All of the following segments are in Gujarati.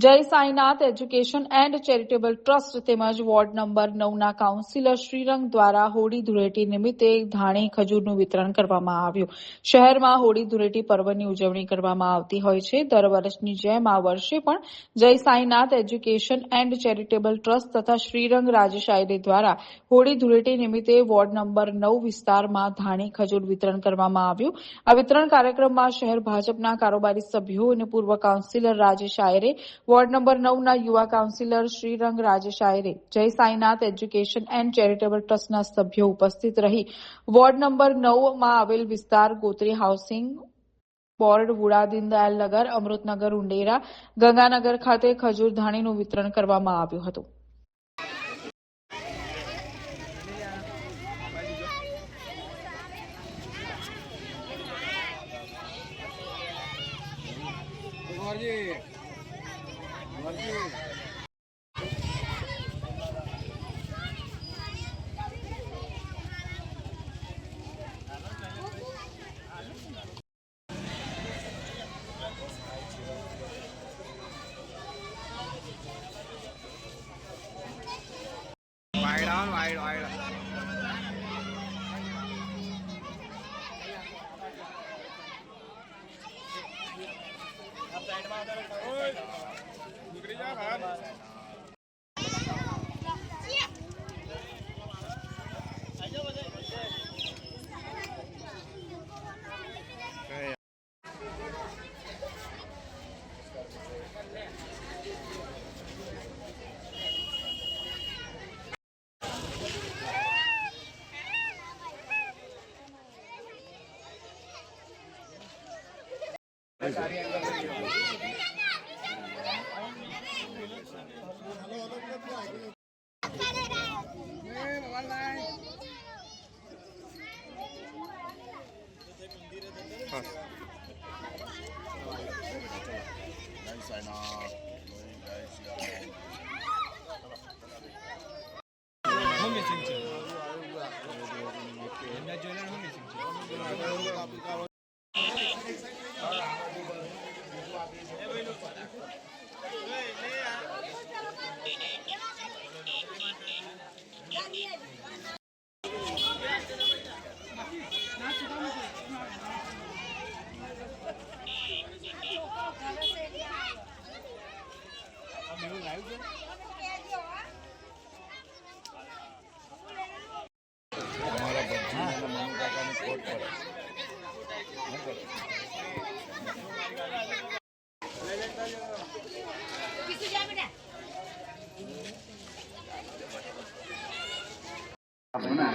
જય Sainath education and charitable trust તેમજ વોર્ડ નંબર 9ના કાઉન્સિલર શ્રીરંગ દ્વારા હોળી ધૂળેટી નિમિત્તે ધાણી ખજૂરનું વિતરણ કરવામાં આવ્યું। શહેરમાં હોળી ધૂળેટી પર્વની ઉજવણી કરવામાં આવતી હોય છે। દર વર્ષની જેમ આ વર્ષે પણ જય Sainath education and charitable trust તથા શ્રીરંગ રાજશાયરી દ્વારા હોળી ધૂળેટી નિમિત્તે વોર્ડ નંબર 9 વિસ્તારમાં ધાણી ખજૂર વિતરણ કરવામાં આવ્યું। આ વિતરણ કાર્યક્રમમાં શહેર ભાજપના કારોબારી સભ્યો અને પૂર્વ કાઉન્સિલર રાજશાયરે, વોર્ડ નંબર 9ના યુવા કાઉન્સિલર શ્રીરંગ રાજશાયરે, જય સાઈનાથ એજ્યુકેશન એન્ડ ચેરિટેબલ ટ્રસ્ટના સભ્યો ઉપસ્થિત રહી વોર્ડ નંબર 9માં આવેલ વિસ્તાર ગોત્રી હાઉસિંગ બોર્ડ, વુડા, દીનદયાલ નગર, અમૃતનગર, ઉંડેરા, ગંગાનગર ખાતે ખજૂર ધાણીનું વિતરણ કરવામાં આવ્યું હતું।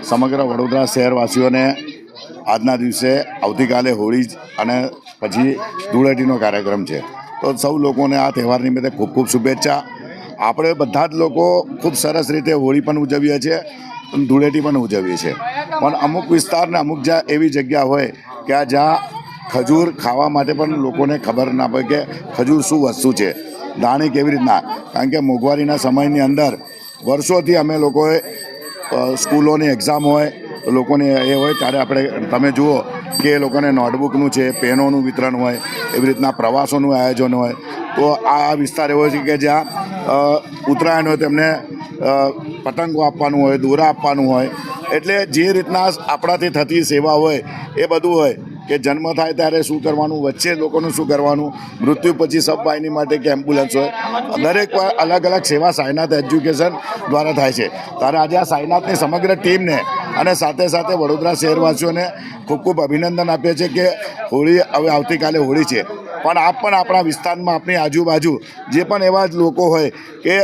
સમગ્ર વડોદરા શહેરવાસીઓને આજના દિવસે આવતીકાલે હોળી અને પછી ધૂળેટીનો કાર્યક્રમ છે, તો સૌ લોકોને આ તહેવાર નિમિત્તે ખૂબ ખૂબ શુભેચ્છા। આપણે બધા જ લોકો ખૂબ સરસ રીતે હોળી પણ ઉજવીએ છીએ, ધૂળેટી પણ ઉજવીએ છીએ, પણ અમુક વિસ્તારને અમુક જ્યાં એવી જગ્યા હોય કે જ્યાં ખજૂર ખાવા માટે પણ લોકોને ખબર ના પડે કે ખજૂર શું વસ્તુ છે, ધાણી કેવી રીતના, કારણ કે મોંઘવારીના સમયની અંદર વર્ષોથી અમે લોકોએ સ્કૂલોની એક્ઝામ હોય તો લોકોને એ હોય ત્યારે આપણે તમે જુઓ કે એ લોકોને નોટબુકનું છે, પેનોનું વિતરણ હોય, એવી રીતના પ્રવાસોનું આયોજન હોય। તો આ વિસ્તાર એવો છે કે જ્યાં ઉત્તરાયણ હોય તેમને પતંગો આપવાનું હોય, દોરા આપવાનું હોય, એટલે જે રીતના આપણાથી થતી સેવા હોય એ બધું હોય કે જન્મ થાય ત્યારે શું કરવાનું, વચ્ચે લોકોનું શું કરવાનું, મૃત્યુ પછી સબવાહિની માટે કે એમ્બ્યુલન્સ હોય, દરેક અલગ અલગ સેવા સાઈનાથ એજ્યુકેશન દ્વારા થાય છે। ત્યારે આજે આ સાઈનાથની સમગ્ર ટીમને અને સાથે સાથે વડોદરા શહેરવાસીઓને ખૂબ ખૂબ અભિનંદન આપીએ છીએ કે હોળી હવે આવતીકાલે હોળી છે, પણ આપ પણ આપણા વિસ્તારમાં આપણી આજુબાજુ જે પણ એવા જ લોકો હોય કે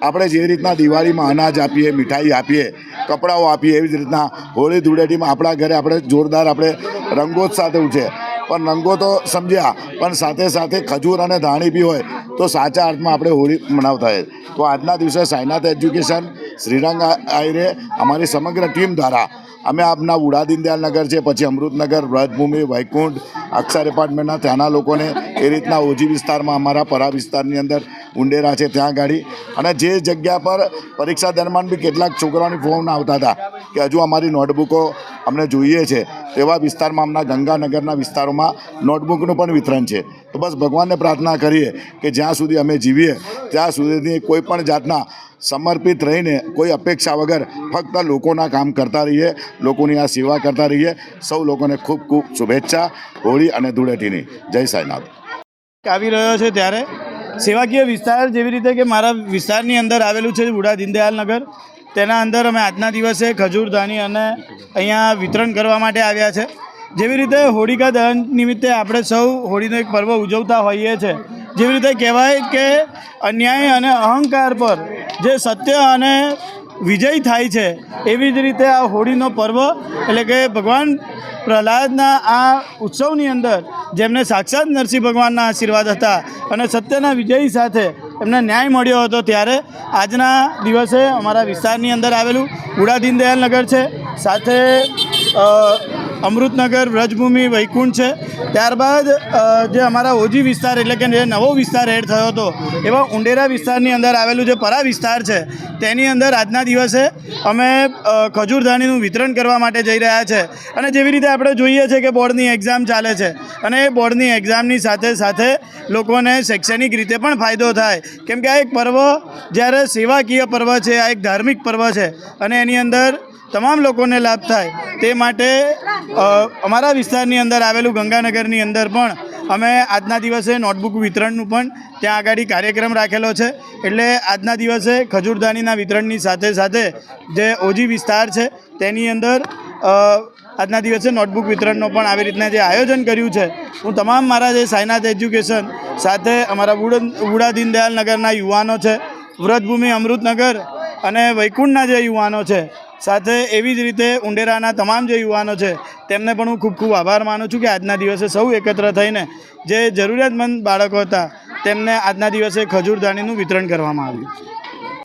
આપણે જે રીતના દિવાળીમાં અનાજ આપીએ, મીઠાઈ આપીએ, કપડાઓ આપીએ, એવી જ રીતના હોળી ધૂળેટીમાં આપણા ઘરે આપણે જોરદાર આપણે રંગોત્સવ સાથે ઉઠે, પણ રંગો તો સમજ્યા, પણ સાથે સાથે ખજૂર અને ધાણી બી હોય તો સાચા અર્થમાં આપણે હોળી મનાવતા હોય। તો આજના દિવસે સાઈનાથ એજ્યુકેશન, શ્રીરંગ આયરે, અમારી સમગ્ર ટીમ દ્વારા અમે આપના ઉડા દીનદયાલ નગર છે, પછી અમૃતનગર, વ્રજભૂમિ, વૈકુંઠ, અક્ષર એપાર્ટમેન્ટના ત્યાંના લોકોને એ રીતના ઓજી વિસ્તારમાં અમારા પરા વિસ્તારની અંદર ઉંડેરા છે ત્યાં ગાડી, અને જે જગ્યા પર પરીક્ષા દરમિયાન બી કેટલાક છોકરાઓની ફોન આવતા હતા કે હજુ અમારી નોટબુકો અમને જોઈએ છે, તેવા વિસ્તારમાં હમણાં ગંગાનગરના વિસ્તારોમાં નોટબુકનું પણ વિતરણ છે. તો બસ ભગવાનને પ્રાર્થના કરીએ કે જ્યાં સુધી અમે જીવીએ ત્યાં સુધીની કોઈ પણ જાતના સમર્પિત રહીને કોઈ અપેક્ષા વગર ફક્ત લોકોના કામ કરતા રહીએ, લોકોની આ સેવા કરતા રહીએ. સૌ લોકોને ખૂબ ખૂબ શુભેચ્છા હોળી અને ધૂળેટીની. જય સાંઈનાથ. આવી રહ્યો છે ત્યારે સેવાકીય વિસ્તાર જેવી રીતે કે મારા વિસ્તારની અંદર આવેલું છે ઉડા દીનદયાલ નગર, તેના અંદર અમે આજના દિવસે ખજૂરદાની અને અહીંયા વિતરણ કરવા માટે આવ્યા છે. જેવી રીતે હોળિકા દહન નિમિત્તે આપણે સૌ હોળીનો એક પર્વ ઉજવતા હોઈએ છીએ, જેવી રીતે કહેવાય કે અન્યાય અને અહંકાર પર જે સત્ય અને વિજય થાય છે, એવી જ રીતે આ હોળીનો પર્વ એટલે કે ભગવાન પ્રહલાદના આ ઉત્સવની અંદર જેમને સાક્ષાત નરસિંહ ભગવાનના આશીર્વાદ હતા અને સત્યના વિજય સાથે એમને ન્યાય મળ્યો હતો, ત્યારે આજના દિવસે અમારા વિસ્તારની અંદર આવેલું ઉડા દીનદયાલ નગર છે, સાથે અમૃતનગર, વ્રજભૂમિ, વૈકુંઠ છે. ત્યારબાદ જે અમારા ઓજી વિસ્તાર એટલે કે જે નવો વિસ્તાર એડ થયો હતો એવા ઉંડેરા વિસ્તારની અંદર આવેલું જે પરા વિસ્તાર છે, તેની અંદર આજના દિવસે અમે ખજૂરદાનીનું વિતરણ કરવા માટે જઈ રહ્યા છે. અને જેવી રીતે આપણે જોઈએ છીએ કે બોર્ડની એક્ઝામ ચાલે છે, અને એ બોર્ડની એક્ઝામની સાથે સાથે લોકોને શૈક્ષણિક રીતે પણ ફાયદો થાય, કેમ કે આ એક પર્વ જ્યારે સેવાકીય પર્વ છે, આ એક ધાર્મિક પર્વ છે, અને એની અંદર તમામ લોકોને લાભ થાય તે માટે અમારા વિસ્તારની અંદર આવેલું ગંગાનગરની અંદર પણ અમે આજના દિવસે નોટબુક વિતરણનું પણ ત્યાં આગળ કાર્યક્રમ રાખેલો છે. એટલે આજના દિવસે ખજૂરદાનીના વિતરણની સાથે સાથે જે ઓજી વિસ્તાર છે તેની અંદર આજના દિવસે નોટબુક વિતરણનો પણ આવી રીતના જે આયોજન કર્યું છે, હું તમામ મારા જે સાંઈનાથ એજ્યુકેશન સાથે અમારા ઉડા દીનદયાલ નગરના યુવાનો છે, વ્રજભૂમિ, અમૃતનગર અને વૈકુંઠના જે યુવાનો છે, સાથે એવી જ રીતે ઉંડેરાના તમામ જે યુવાનો છે તેમને પણ હું ખૂબ ખૂબ આભાર માનું છું કે આજના દિવસે સૌ એકત્ર થઈને જે જરૂરિયાતમંદ બાળકો હતા તેમને આજના દિવસે ખજૂરદાનીનું વિતરણ કરવામાં આવ્યું.